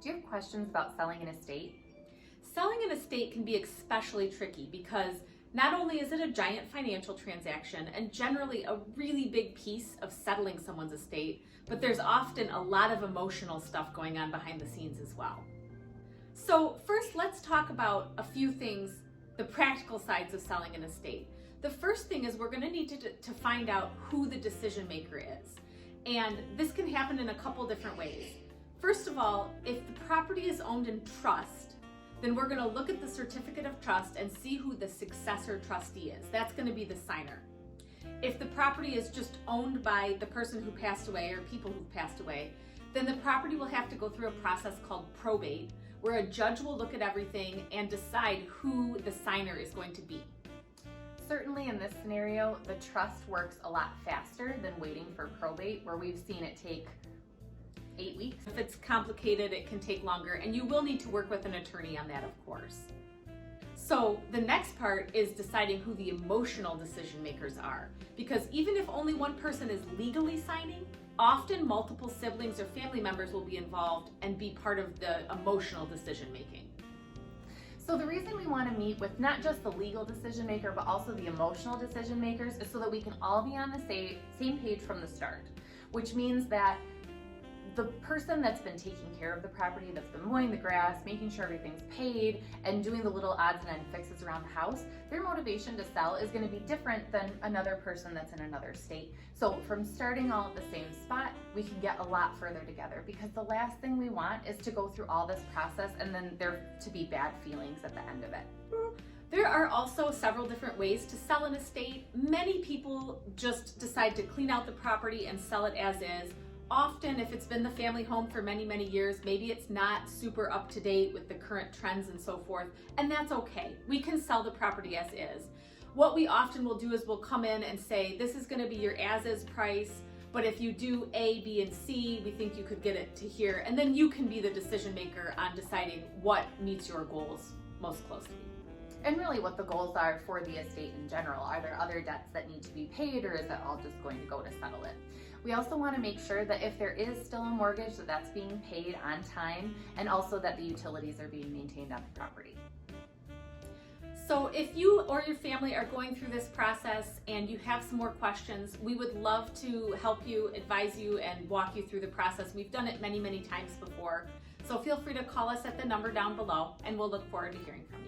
do you have questions about selling an estate? Selling an estate can be especially tricky because not only is it a giant financial transaction and generally a really big piece of settling someone's estate, but there's often a lot of emotional stuff going on behind the scenes as well. So first, let's talk about a few things, the practical sides of selling an estate. The first thing is we're going to need to find out who the decision maker is. And this can happen in a couple different ways. First of all, if the property is owned in trust, then we're going to look at the certificate of trust and see who the successor trustee is. That's going to be the signer. If the property is just owned by the person who passed away or people who passed away, then the property will have to go through a process called probate, where a judge will look at everything and decide who the signer is going to be. Certainly in this scenario, the trust works a lot faster than waiting for probate, where we've seen it take 8 weeks. If it's complicated, it can take longer, and you will need to work with an attorney on that, of course. So the next part is deciding who the emotional decision makers are, because even if only one person is legally signing, often multiple siblings or family members will be involved and be part of the emotional decision making. So the reason we want to meet with not just the legal decision maker, but also the emotional decision makers is so that we can all be on the same page from the start, which means that the person that's been taking care of the property, that's been mowing the grass, making sure everything's paid, and doing the little odds and ends fixes around the house, their motivation to sell is going to be different than another person that's in another state. So from starting all at the same spot, we can get a lot further together, because the last thing we want is to go through all this process and then there to be bad feelings at the end of it. There are also several different ways to sell an estate. Many people just decide to clean out the property and sell it as is. Often, if it's been the family home for many, many years, maybe it's not super up to date with the current trends and so forth, and that's okay. We can sell the property as is. What we often will do is we'll come in and say, this is going to be your as-is price, but if you do A, B, and C, we think you could get it to here, and then you can be the decision maker on deciding what meets your goals most closely. And really what the goals are for the estate in general. Are there other debts that need to be paid, or is it all just going to go to settle it? We also want to make sure that if there is still a mortgage, that that's being paid on time, and also that the utilities are being maintained on the property. So if you or your family are going through this process and you have some more questions, we would love to help you, advise you, and walk you through the process. We've done it many, many times before. So feel free to call us at the number down below, and we'll look forward to hearing from you.